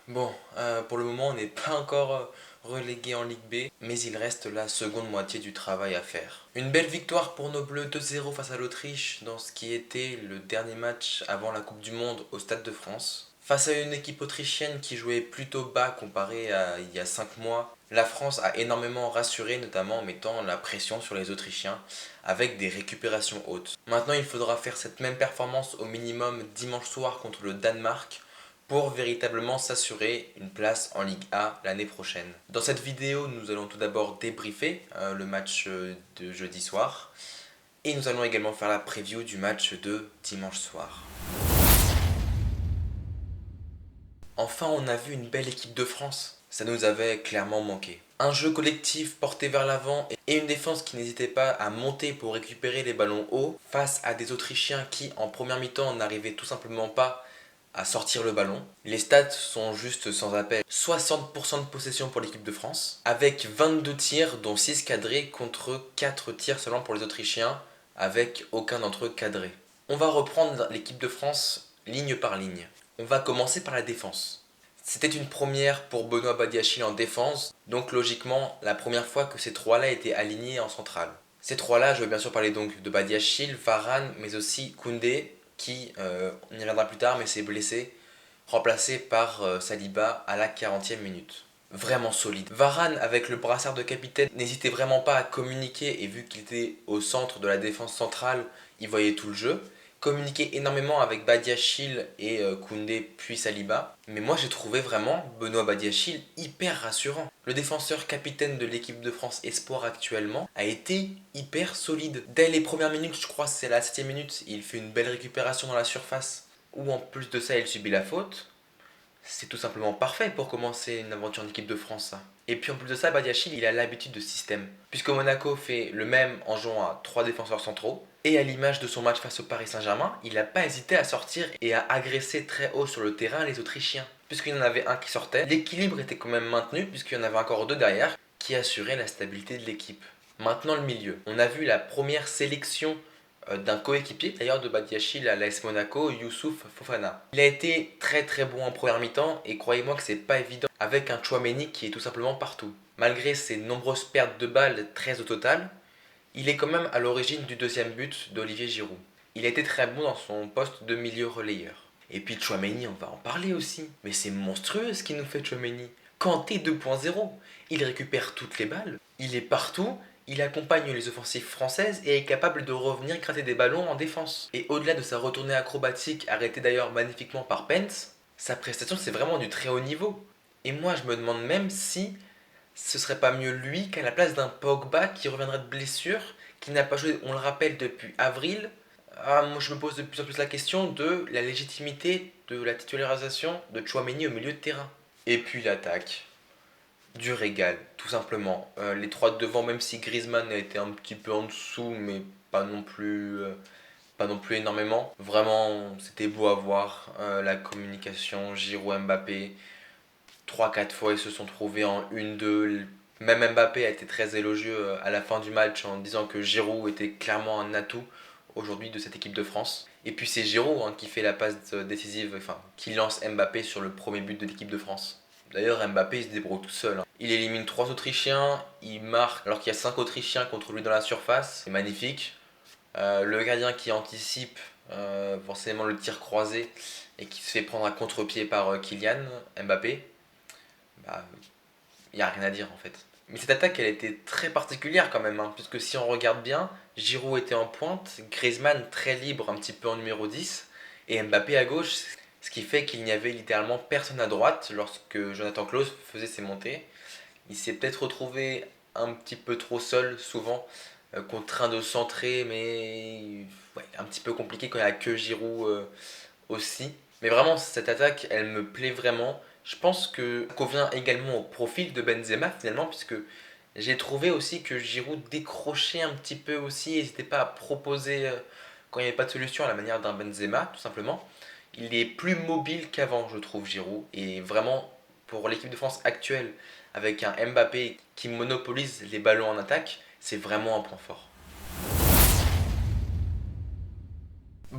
Bon, pour le moment, on n'est pas encore relégué en Ligue B, mais il reste la seconde moitié du travail à faire. Une belle victoire pour nos Bleus 2-0 face à l'Autriche dans ce qui était le dernier match avant la Coupe du Monde au Stade de France. Face à une équipe autrichienne qui jouait plutôt bas comparé à il y a 5 mois, la France a énormément rassuré, notamment en mettant la pression sur les Autrichiens avec des récupérations hautes. Maintenant, il faudra faire cette même performance au minimum dimanche soir contre le Danemark pour véritablement s'assurer une place en Ligue A l'année prochaine. Dans cette vidéo, nous allons tout d'abord débriefer le match de jeudi soir et nous allons également faire la preview du match de dimanche soir. Enfin, on a vu une belle équipe de France. Ça nous avait clairement manqué. Un jeu collectif porté vers l'avant et une défense qui n'hésitait pas à monter pour récupérer les ballons hauts face à des Autrichiens qui, en première mi-temps, n'arrivaient tout simplement pas à sortir le ballon. Les stats sont juste sans appel. 60% de possession pour l'équipe de France, avec 22 tirs, dont 6 cadrés, contre 4 tirs seulement pour les Autrichiens, avec aucun d'entre eux cadré. On va reprendre l'équipe de France ligne par ligne. On va commencer par la défense. C'était une première pour Benoît Badiachil en défense, donc logiquement la première fois que ces trois-là étaient alignés en centrale. Ces trois-là, je veux bien sûr parler donc de Badiachil, Varane, mais aussi Koundé, qui, on y reviendra plus tard, mais s'est blessé, remplacé par Saliba à la 40e minute. Vraiment solide. Varane, avec le brassard de capitaine, n'hésitait vraiment pas à communiquer, et vu qu'il était au centre de la défense centrale, il voyait tout le jeu. Communiquait énormément avec Badiachil et Koundé puis Saliba. Mais moi j'ai trouvé vraiment Benoît Badiachil hyper rassurant. Le défenseur capitaine de l'équipe de France Espoir actuellement a été hyper solide. Dès les premières minutes, je crois que c'est la 7e minute, il fait une belle récupération dans la surface. Ou en plus de ça il subit la faute. C'est tout simplement parfait pour commencer une aventure en équipe de France, ça. Et puis en plus de ça, Badiachil, il a l'habitude de système. Puisque Monaco fait le même en jouant à 3 défenseurs centraux. Et à l'image de son match face au Paris Saint-Germain, il n'a pas hésité à sortir et à agresser très haut sur le terrain les Autrichiens. Puisqu'il y en avait un qui sortait, l'équilibre était quand même maintenu, puisqu'il y en avait encore deux derrière, qui assuraient la stabilité de l'équipe. Maintenant le milieu. On a vu la première sélection d'un coéquipier d'ailleurs de Badiachil à l'AS Monaco, Youssouf Fofana. Il a été très très bon en première mi-temps et croyez-moi que c'est pas évident avec un Tchouaméni qui est tout simplement partout. Malgré ses nombreuses pertes de balles, 13 au total, il est quand même à l'origine du deuxième but d'Olivier Giroud. Il a été très bon dans son poste de milieu relayeur. Et puis Tchouaméni, on va en parler aussi. Mais c'est monstrueux ce qu'il nous fait Tchouaméni. Kanté 2.0, il récupère toutes les balles, il est partout, il accompagne les offensives françaises et est capable de revenir gratter des ballons en défense. Et au-delà de sa retournée acrobatique, arrêtée d'ailleurs magnifiquement par Pence, sa prestation c'est vraiment du très haut niveau. Et moi je me demande même si ce serait pas mieux lui qu'à la place d'un Pogba qui reviendrait de blessure, qui n'a pas joué, on le rappelle, depuis avril. Moi je me pose de plus en plus la question de la légitimité de la titularisation de Tchouaméni au milieu de terrain. Et puis l'attaque du régal, tout simplement. Les trois de devant, même si Griezmann a été un petit peu en dessous, mais pas non plus énormément. Vraiment, c'était beau à voir. La communication, Giroud, Mbappé, trois quatre fois ils se sont trouvés en 1-2. Même Mbappé a été très élogieux à la fin du match en disant que Giroud était clairement un atout aujourd'hui de cette équipe de France. Et puis c'est Giroud hein, qui fait la passe décisive, enfin qui lance Mbappé sur le premier but de l'équipe de France. D'ailleurs Mbappé il se débrouille tout seul. Hein. Il élimine 3 Autrichiens, il marque alors qu'il y a 5 Autrichiens contre lui dans la surface. C'est magnifique. Le gardien qui anticipe forcément le tir croisé et qui se fait prendre à contre-pied par Kylian Mbappé. Bah, il n'y a rien à dire en fait. Mais cette attaque elle était très particulière quand même, hein, puisque si on regarde bien, Giroud était en pointe, Griezmann très libre un petit peu en numéro 10, et Mbappé à gauche, ce qui fait qu'il n'y avait littéralement personne à droite lorsque Jonathan Klaus faisait ses montées. Il s'est peut-être retrouvé un petit peu trop seul souvent, contraint de centrer, mais ouais, un petit peu compliqué quand il n'y a que Giroud aussi. Mais vraiment, cette attaque, elle me plaît vraiment. Je pense que ça convient également au profil de Benzema finalement, puisque j'ai trouvé aussi que Giroud décrochait un petit peu aussi, n'hésitait pas à proposer quand il n'y avait pas de solution à la manière d'un Benzema, tout simplement. Il est plus mobile qu'avant, je trouve, Giroud. Et vraiment, pour l'équipe de France actuelle, avec un Mbappé qui monopolise les ballons en attaque, c'est vraiment un point fort.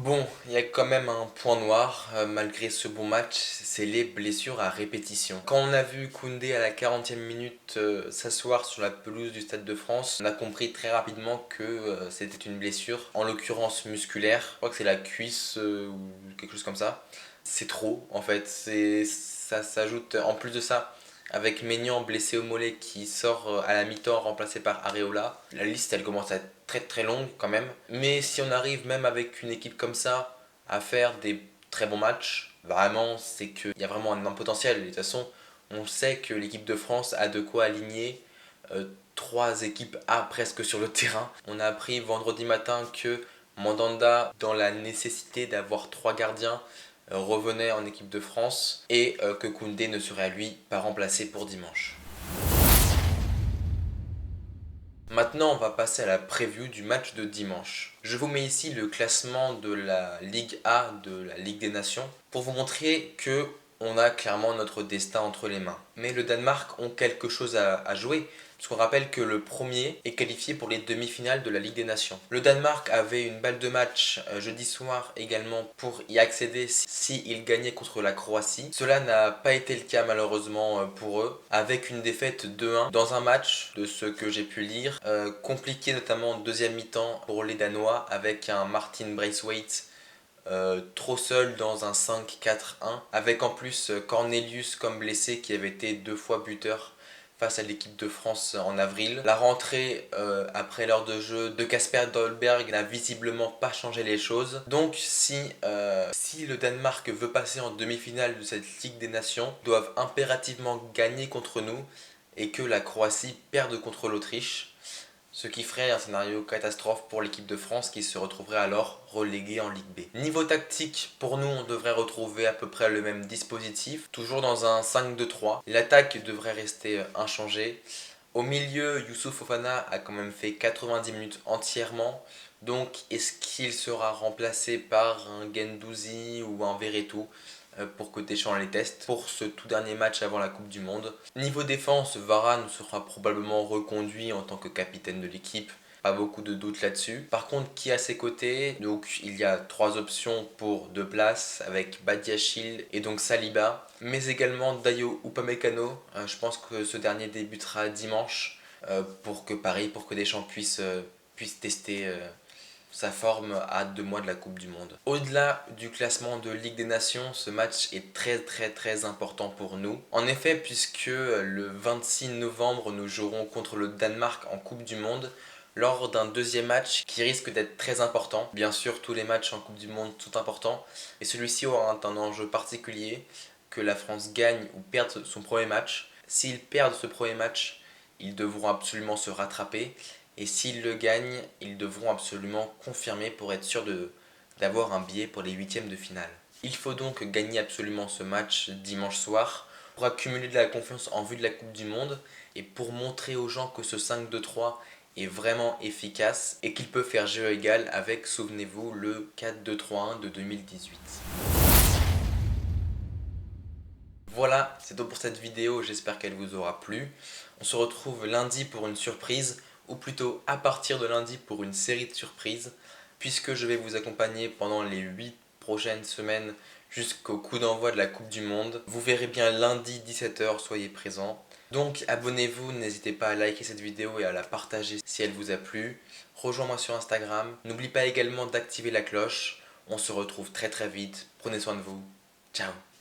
Bon, il y a quand même un point noir malgré ce bon match, c'est les blessures à répétition. Quand on a vu Koundé à la 40e minute s'asseoir sur la pelouse du Stade de France, on a compris très rapidement que c'était une blessure, en l'occurrence musculaire. Je crois que c'est la cuisse ou quelque chose comme ça. C'est trop en fait, ça s'ajoute en plus de ça. Avec Maignan blessé au mollet qui sort à la mi-temps remplacé par Areola. La liste elle commence à être très très longue quand même. Mais si on arrive même avec une équipe comme ça à faire des très bons matchs, vraiment c'est qu'il y a vraiment un énorme potentiel. Et de toute façon on sait que l'équipe de France a de quoi aligner 3 équipes A presque sur le terrain. On a appris vendredi matin que Mandanda, dans la nécessité d'avoir 3 gardiens, revenait en équipe de France et que Koundé ne serait à lui pas remplacé pour dimanche. Maintenant, on va passer à la preview du match de dimanche. Je vous mets ici le classement de la Ligue A de la Ligue des Nations pour vous montrer que on a clairement notre destin entre les mains. Mais le Danemark ont quelque chose à jouer, puisqu'on rappelle que le premier est qualifié pour les demi-finales de la Ligue des Nations. Le Danemark avait une balle de match jeudi soir également pour y accéder s'il gagnait contre la Croatie. Cela n'a pas été le cas malheureusement pour eux, avec une défaite 2-1 dans un match, de ce que j'ai pu lire, compliqué notamment en deuxième mi-temps pour les Danois, avec un Martin Braithwaite trop seul dans un 5-4-1, avec en plus Cornelius comme blessé qui avait été 2 fois buteur face à l'équipe de France en avril. La rentrée après l'heure de jeu de Kasper Dolberg n'a visiblement pas changé les choses. Donc si le Danemark veut passer en demi-finale de cette Ligue des Nations, doivent impérativement gagner contre nous et que la Croatie perde contre l'Autriche. Ce qui ferait un scénario catastrophe pour l'équipe de France qui se retrouverait alors reléguée en Ligue B. Niveau tactique, pour nous on devrait retrouver à peu près le même dispositif, toujours dans un 5-2-3. L'attaque devrait rester inchangée. Au milieu, Youssouf Fofana a quand même fait 90 minutes entièrement. Donc est-ce qu'il sera remplacé par un Guendouzi ou un Verretou pour que Deschamps les teste pour ce tout dernier match avant la Coupe du Monde. Niveau défense, Varane sera probablement reconduit en tant que capitaine de l'équipe. Pas beaucoup de doutes là-dessus. Par contre, qui à ses côtés? Donc il y a 3 options pour 2 places avec Badiachil et donc Saliba, mais également Dayo Upamecano. Je pense que ce dernier débutera dimanche pour que Deschamps puisse tester sa forme à 2 mois de la Coupe du Monde. Au-delà du classement de Ligue des Nations, ce match est très important pour nous. En effet, puisque le 26 novembre, nous jouerons contre le Danemark en Coupe du Monde lors d'un deuxième match qui risque d'être très important. Bien sûr, tous les matchs en Coupe du Monde sont importants, mais celui-ci aura un enjeu particulier, que la France gagne ou perde son premier match. S'ils perdent ce premier match, ils devront absolument se rattraper. Et s'ils le gagnent, ils devront absolument confirmer pour être sûr d'avoir un billet pour les huitièmes de finale. Il faut donc gagner absolument ce match dimanche soir pour accumuler de la confiance en vue de la Coupe du Monde et pour montrer aux gens que ce 5-2-3 est vraiment efficace et qu'il peut faire jeu égal avec, souvenez-vous, le 4-2-3-1 de 2018. Voilà, c'est tout pour cette vidéo, j'espère qu'elle vous aura plu. On se retrouve lundi pour une surprise, ou plutôt à partir de lundi pour une série de surprises, puisque je vais vous accompagner pendant les 8 prochaines semaines jusqu'au coup d'envoi de la Coupe du Monde. Vous verrez bien lundi 17h, soyez présents. Donc abonnez-vous, n'hésitez pas à liker cette vidéo et à la partager si elle vous a plu. Rejoins-moi sur Instagram. N'oublie pas également d'activer la cloche. On se retrouve très vite. Prenez soin de vous. Ciao.